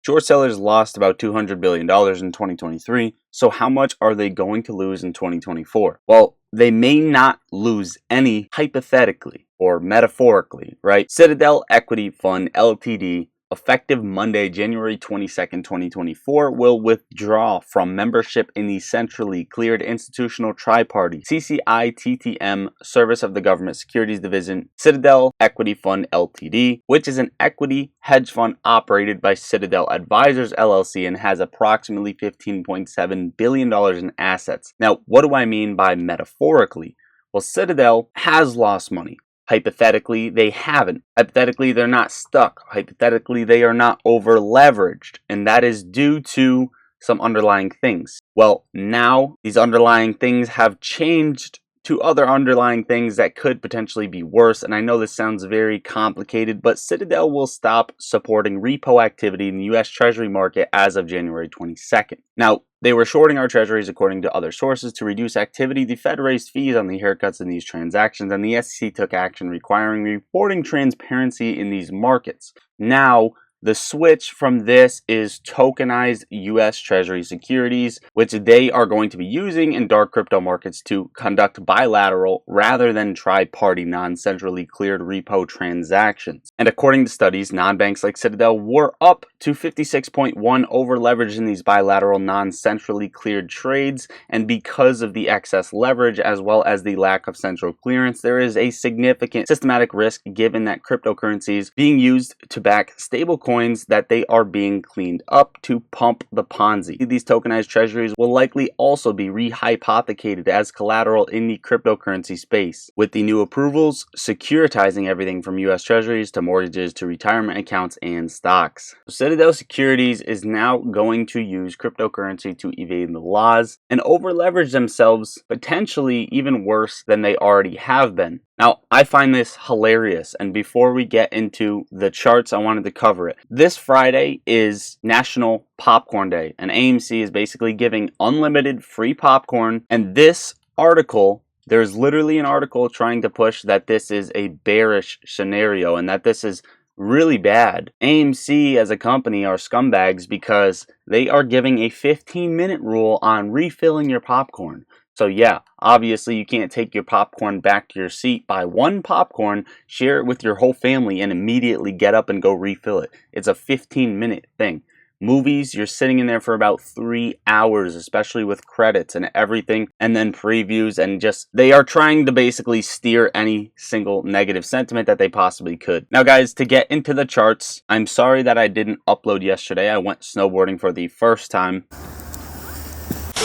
Short sellers lost about $200 billion in 2023, so how much are they going to lose in 2024? Well, they may not lose any hypothetically or metaphorically, right? Citadel Equity Fund Ltd., effective Monday, January 22nd, 2024, will withdraw from membership in the centrally cleared institutional tri-party CCITTM Service of the Government Securities Division Citadel Equity Fund Ltd., which is an equity hedge fund operated by Citadel Advisors LLC and has approximately $15.7 billion in assets. Now, what do I mean by metaphorically? Well, Citadel has lost money. Hypothetically, they haven't. Hypothetically, they're not stuck. Hypothetically, they are not over leveraged. And that is due to some underlying things. Well, now these underlying things have changed to other underlying things that could potentially be worse. And I know this sounds very complicated, but Citadel will stop supporting repo activity in the US Treasury market as of January 22nd. Now, they were shorting our treasuries according to other sources to reduce activity. The Fed raised fees on the haircuts in these transactions, and the SEC took action requiring reporting transparency in these markets. Now, the switch from this is tokenized US Treasury securities, which they are going to be using in dark crypto markets to conduct bilateral rather than tri-party non-centrally cleared repo transactions. And according to studies, non-banks like Citadel were up to 56.1 over leverage in these bilateral non-centrally cleared trades, and because of the excess leverage as well as the lack of central clearance, there is a significant systematic risk given that cryptocurrencies being used to back stablecoins that they are being cleaned up to pump the Ponzi. These tokenized treasuries will likely also be rehypothecated as collateral in the cryptocurrency space, with the new approvals securitizing everything from US treasuries to mortgages to retirement accounts and stocks. Citadel Securities is now going to use cryptocurrency to evade the laws and over leverage themselves, potentially even worse than they already have been. Now, I find this hilarious, and before we get into the charts, I wanted to cover it. This Friday is National Popcorn Day, and AMC is basically giving unlimited free popcorn, and this article, there's literally an article trying to push that this is a bearish scenario and that this is really bad. AMC as a company are scumbags because they are giving a 15-minute rule on refilling your popcorn. So yeah, obviously you can't take your popcorn back to your seat, buy one popcorn, share it with your whole family, and immediately get up and go refill it. It's a 15-minute thing. Movies, you're sitting in there for about 3 hours, especially with credits and everything, and then previews, and just, they are trying to basically steer any single negative sentiment that they possibly could. Now guys, to get into the charts, I'm sorry that I didn't upload yesterday. I went snowboarding for the first time.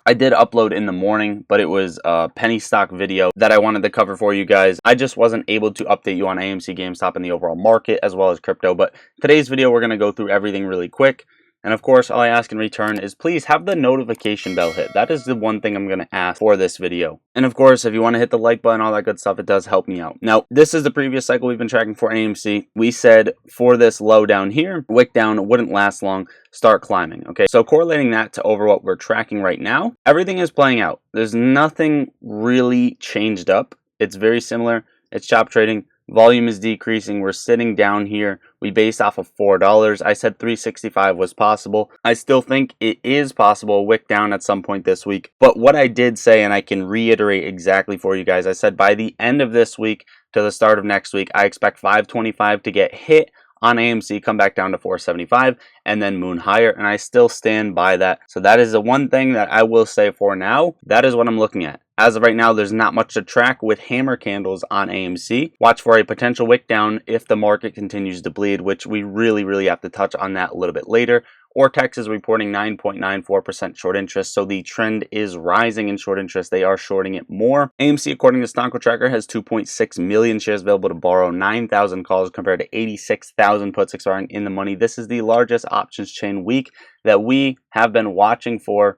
I did upload in the morning, but it was a penny stock video that I wanted to cover for you guys. I just wasn't able to update you on AMC, GameStop, and the overall market as well as crypto. But today's video, we're going to go through everything really quick. And of course, all I ask in return is please have the notification bell hit. That is the one thing I'm going to ask for this video. And of course, if you want to hit the like button, all that good stuff, it does help me out. Now, this is the previous cycle we've been tracking for AMC. We said for this low down here, wick down wouldn't last long, start climbing. Okay, so correlating that to over what we're tracking right now, everything is playing out. There's nothing really changed up. It's very similar. It's chop trading. Volume is decreasing. We're sitting down here. We based off of $4. I said 365 was possible. I still think it is possible, a wick down at some point this week. But what I did say, and I can reiterate exactly for you guys, I said by the end of this week to the start of next week, I expect 525 to get hit on AMC, come back down to 475, and then moon higher, and I still stand by that. So that is the one thing that I will say for now. That is what I'm looking at. As of right now, there's not much to track with hammer candles on AMC. Watch for a potential wick down if the market continues to bleed, which we really have to touch on that a little bit later. Ortex is reporting 9.94% short interest, so the trend is rising in short interest. They are shorting it more. AMC, according to Stonko Tracker, has 2.6 million shares available to borrow, 9,000 calls compared to 86,000 puts expiring in the money. This is the largest options chain week that we have been watching for,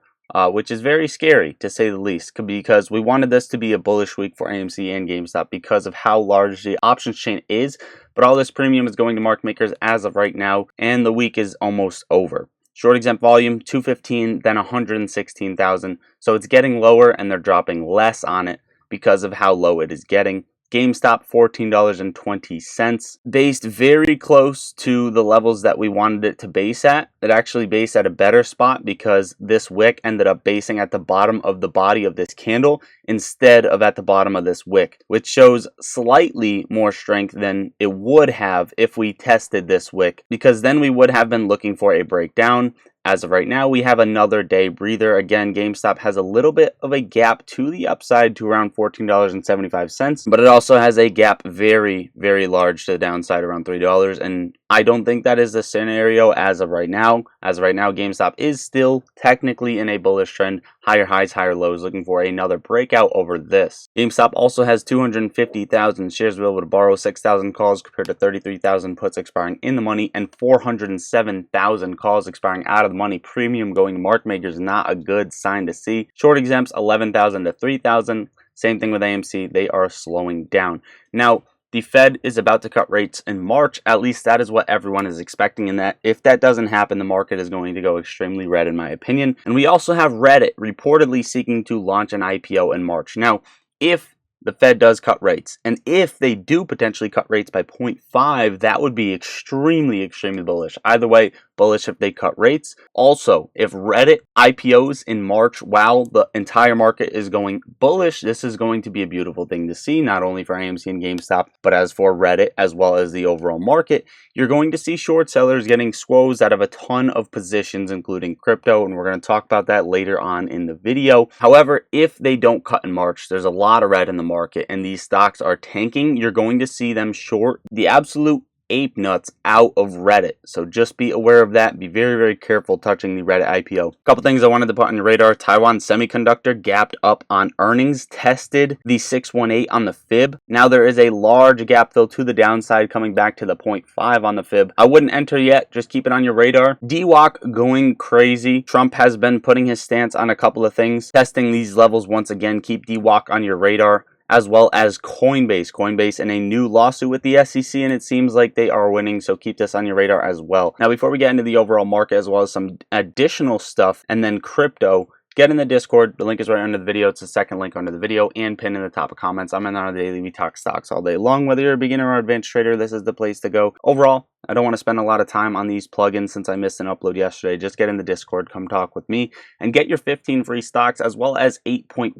which is very scary to say the least, because we wanted this to be a bullish week for AMC and GameStop because of how large the options chain is. But all this premium is going to market makers as of right now, and the week is almost over. Short exempt volume 215, then 116,000. So it's getting lower and they're dropping less on it because of how low it is getting. GameStop $14.20, based very close to the levels that we wanted it to base at. It actually based at a better spot because this wick ended up basing at the bottom of the body of this candle instead of at the bottom of this wick, which shows slightly more strength than it would have if we tested this wick, because then we would have been looking for a breakdown. As of right now, we have another day breather. Again, GameStop has a little bit of a gap to the upside to around $14.75, but it also has a gap very, very large to the downside around $3. And I don't think that is the scenario as of right now. As of right now, GameStop is still technically in a bullish trend. Higher highs, higher lows, looking for another breakout over this. GameStop also has 250,000 shares available to borrow, 6,000 calls compared to 33,000 puts expiring in the money, and 407,000 calls expiring out of the money. Premium going to market makers, not a good sign to see. Short exempts 11,000 to 3,000. Same thing with AMC, they are slowing down. Now, the Fed is about to cut rates in March. At least that is what everyone is expecting, and that if that doesn't happen, the market is going to go extremely red in my opinion. And we also have Reddit reportedly seeking to launch an IPO in March. Now, if the Fed does cut rates, and if they do potentially cut rates by 0.5, that would be extremely, extremely bullish. Either way, bullish if they cut rates. Also, if Reddit IPOs in March while the entire market is going bullish, this is going to be a beautiful thing to see, not only for AMC and GameStop, but as for Reddit as well as the overall market. You're going to see short sellers getting squozed out of a ton of positions, including crypto, and we're going to talk about that later on in the video. However, if they don't cut in March, there's a lot of red in the market and these stocks are tanking. You're going to see them short the absolute ape nuts out of Reddit. So just be aware of that. Be very, very careful touching the Reddit IPO. A couple things I wanted to put on your radar. Taiwan Semiconductor gapped up on earnings, tested the 618 on the fib. Now there is a large gap fill to the downside coming back to the 0.5 on the fib. I wouldn't enter yet. Just keep it on your radar. DWAC going crazy. Trump has been putting his stance on a couple of things. Testing these levels once again. Keep DWAC on your radar, as well as Coinbase. Coinbase in a new lawsuit with the SEC, and it seems like they are winning, so keep this on your radar as well. Now, before we get into the overall market, as well as some additional stuff, and then crypto, get in the Discord. The link is right under the video. It's the second link under the video and pinned in the top of comments. I'm in on a daily. We talk stocks all day long. Whether you're a beginner or advanced trader, this is the place to go. Overall, I don't want to spend a lot of time on these plugins since I missed an upload yesterday. Just get in the Discord, come talk with me, and get your 15 free stocks as well as 8.1%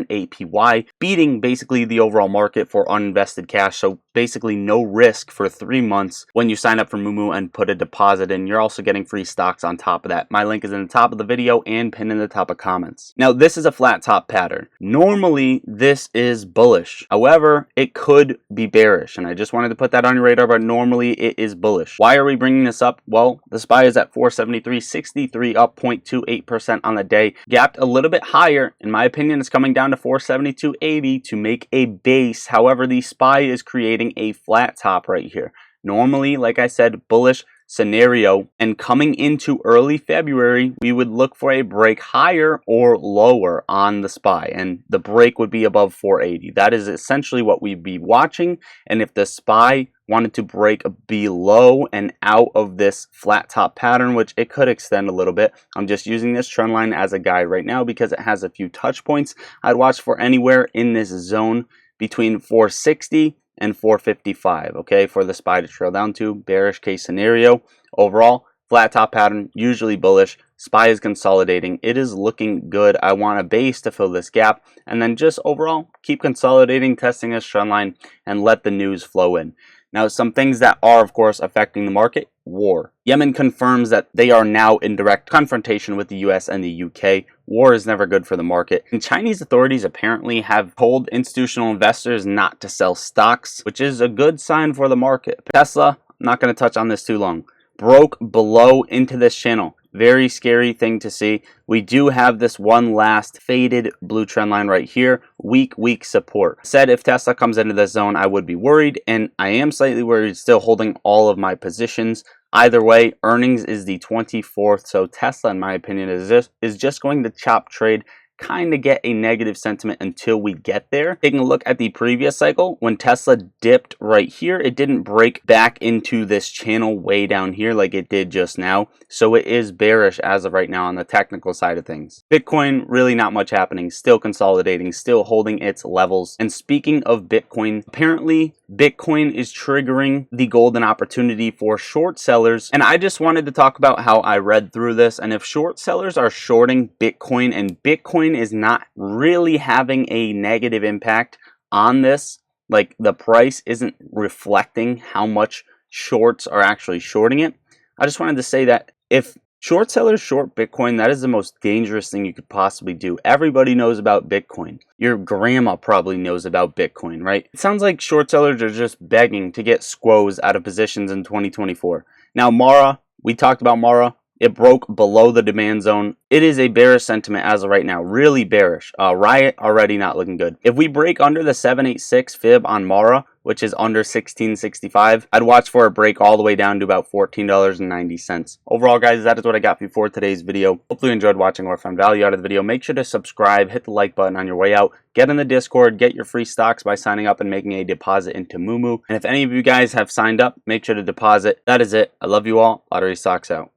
APY, beating basically the overall market for uninvested cash. So basically no risk for 3 months when you sign up for Moomoo and put a deposit in. You're also getting free stocks on top of that. My link is in the top of the video and pinned in the top of comments. Now, this is a flat top pattern. Normally, this is bullish. However, it could be bearish, and I just wanted to put that on your radar, but normally it is bullish. Why are we bringing this up? Well, the SPY is at 473.63, up 0.28% on the day. Gapped a little bit higher. In my opinion, it's coming down to 472.80 to make a base. However, the SPY is creating a flat top right here. Normally, like I said, bullish scenario, and coming into early February, we would look for a break higher or lower on the SPY, and the break would be above 480. That is essentially what we'd be watching, and if the SPY wanted to break below and out of this flat top pattern, which it could extend a little bit, I'm just using this trend line as a guide right now because it has a few touch points. I'd watch for anywhere in this zone between 460 and 455, okay, for the SPY to trail down to. Bearish case scenario. Overall, flat top pattern, usually bullish. SPY is consolidating. It is looking good. I want a base to fill this gap, and then just overall keep consolidating, testing this trend line, and let the news flow in. Now, some things that are, of course, affecting the market. War. Yemen confirms that they are now in direct confrontation with the US and the UK. War is never good for the market. And Chinese authorities apparently have told institutional investors not to sell stocks, which is a good sign for the market. Tesla, I'm not going to touch on this too long, broke below into this channel. Very scary thing to see. We do have this one last faded blue trend line right here. Weak support. Said if Tesla comes into this zone, I would be worried, and I am slightly worried, still holding all of my positions. Either way, earnings is the 24th, so Tesla, in my opinion, is just going to chop trade kind of get a negative sentiment until we get there. Taking a look at the previous cycle, when Tesla dipped right here, it didn't break back into this channel way down here like it did just now. So it is bearish as of right now on the technical side of things. Bitcoin, really not much happening, still consolidating, still holding its levels. And speaking of Bitcoin, apparently Bitcoin is triggering the golden opportunity for short sellers. And I just wanted to talk about how I read through this, and if short sellers are shorting Bitcoin and Bitcoin is not really having a negative impact on this, like the price isn't reflecting how much shorts are actually shorting it, I just wanted to say that if short sellers short Bitcoin, that is the most dangerous thing you could possibly do. Everybody knows about Bitcoin. Your grandma probably knows about Bitcoin, right? It sounds like short sellers are just begging to get squoze out of positions in 2024. Now, Mara, we talked about Mara. It broke below the demand zone. It is a bearish sentiment as of right now, really bearish. Riot already not looking good. If we break under the 786 fib on Mara, which is under 1665, I'd watch for a break all the way down to about $14.90. Overall, guys, that is what I got for you for today's video. Hopefully you enjoyed watching or found value out of the video. Make sure to subscribe, hit the like button on your way out, get in the Discord, get your free stocks by signing up and making a deposit into Moomoo. And if any of you guys have signed up, make sure to deposit. That is it. I love you all. Lottery Stocks out.